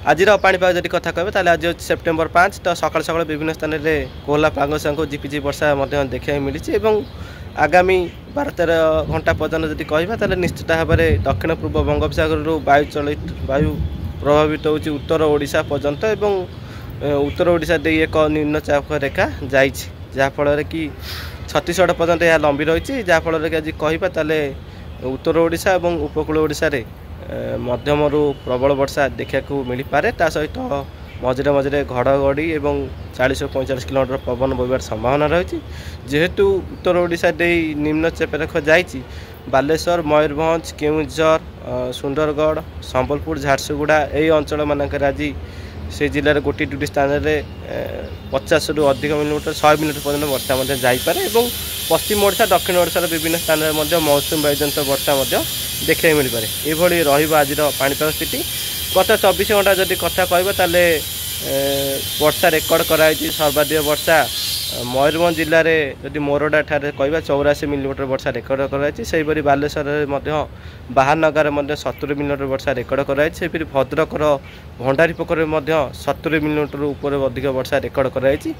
आज पाणीपाग जब कथा कहे ताले आज सेप्टेम्बर 5 तो सकाल सकाल विभिन्न स्थान में कोहला पाग संग झिपिझिपि वर्षा देखा मिली आगामी 12-13 घंटा पर्यटन जब कह निश्चित भाव में दक्षिण पूर्व बंगोपसागर वायु प्रभावित हो उत्तर ओडिशा पर्यंत उत्तर ओडिशा दे एक निम्नचाप रेखा जाइए जहाँफल कि छत्तीसगढ़ पर्यंत यह लंबी रही जहाँफल कि आज कह उत्तर ओडिशा और उपकूल ओडिशा रे मध्यम प्रबल वर्षा देखा मिल पारे ता सहित मझे मझे घड़घड़ी और 40-45 किलोमीटर पवन बहबार संभावना रही जेहेतु उत्तर ओडिशा दे निम्नचाप रेखा जाइए बालेश्वर मयूरभंज केउझर सुंदरगढ़ संबलपुर झारसुगुड़ा यही अंचल मानक आज से जिले में गोटी दुटी स्थान में 50 रु अधिक मिलीमीटर 100 मिलीमीटर पर्यटन वर्षा जापे और पश्चिम ओडिशा दक्षिण ओडिशार विभिन्न स्थान में मौसुमी वायुजनित वर्षा देखा मिल पारे ये आज पाणीपाग स्थिति गत 24 घंटा जब कथा कह वर्षा रेकर्ड कराई सर्वाधिक वर्षा मयूरभंज जिले में जदि मोरडा ठारे कह 84 मिलीमीटर वर्षा रेकर्ड कराई से बालेश्वर बाहानगर 70 मिलीमीटर वर्षा रेकर्ड कराई भद्रकर भंडारीपोखर 70 मिलीमीटर ऊपर अधिक वर्षा रेकर्ड कराई।